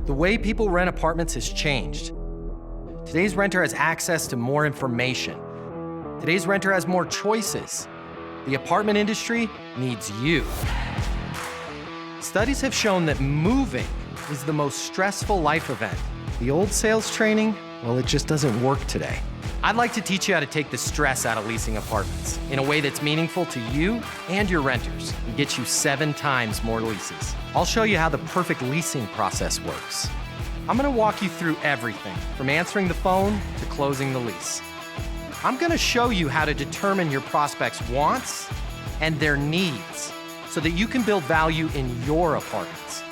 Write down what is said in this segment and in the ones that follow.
The way people rent apartments has changed. Today's renter has access to more information. Today's renter has more choices. The apartment industry needs you. Studies have shown that moving is the most stressful life event. The old sales training, well, it just doesn't work today. I'd like to teach you how to take the stress out of leasing apartments in a way that's meaningful to you and your renters and get you 7 times more leases. I'll show you how the perfect leasing process works. I'm gonna walk you through everything from answering the phone to closing the lease. I'm gonna show you how to determine your prospects' wants and their needs so that you can build value in your apartments.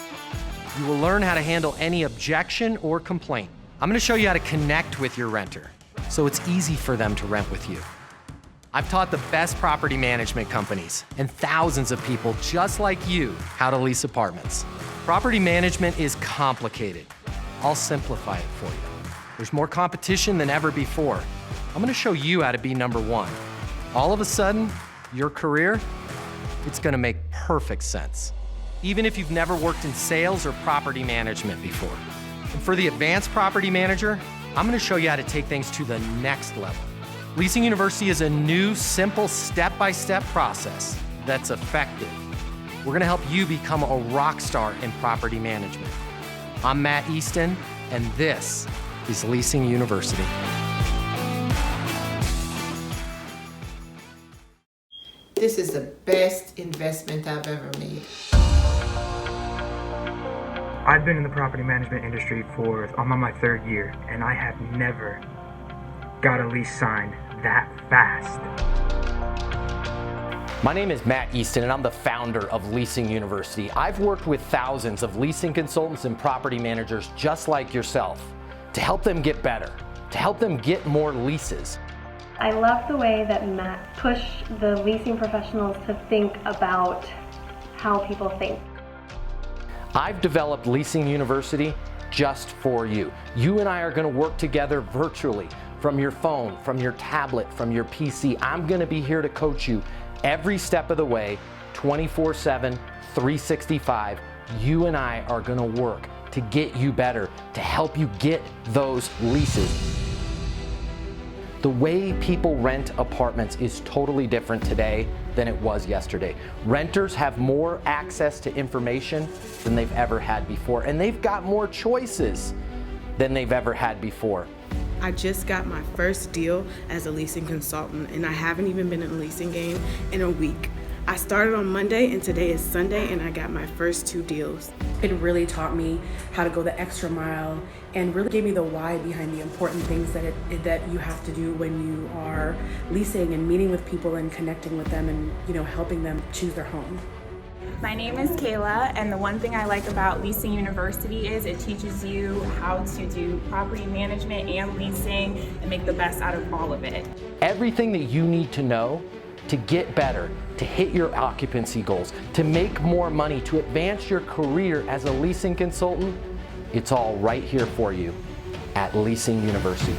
You will learn how to handle any objection or complaint. I'm gonna show you how to connect with your renter so it's easy for them to rent with you. I've taught the best property management companies and thousands of people just like you how to lease apartments. Property management is complicated. I'll simplify it for you. There's more competition than ever before. I'm gonna show you how to be number one. All of a sudden, your career, it's gonna make perfect sense, even if you've never worked in sales or property management before. And for the advanced property manager, I'm gonna show you how to take things to the next level. Leasing University is a new, simple, step-by-step process that's effective. We're gonna help you become a rock star in property management. I'm Matt Easton, and this is Leasing University. This is the best investment I've ever made. I've been in the property management industry I'm on my 3rd year, and I have never got a lease signed that fast. My name is Matt Easton, and I'm the founder of Leasing University. I've worked with thousands of leasing consultants and property managers just like yourself to help them get better, to help them get more leases. I love the way that Matt pushed the leasing professionals to think about how people think. I've developed Leasing University just for you. You and I are gonna work together virtually from your phone, from your tablet, from your PC. I'm gonna be here to coach you every step of the way, 24/7, 365. You and I are gonna work to get you better, to help you get those leases. The way people rent apartments is totally different today than it was yesterday. Renters have more access to information than they've ever had before, and they've got more choices than they've ever had before. I just got my first deal as a leasing consultant, and I haven't even been in the leasing game in a week. I started on Monday, and today is Sunday, and I got my first 2 deals. It really taught me how to go the extra mile and really gave me the why behind the important things that you have to do when you are leasing and meeting with people and connecting with them and helping them choose their home. My name is Kayla, and the one thing I like about Leasing University is it teaches you how to do property management and leasing and make the best out of all of it. Everything that you need to know to get better, to hit your occupancy goals, to make more money, to advance your career as a leasing consultant, it's all right here for you at Leasing University.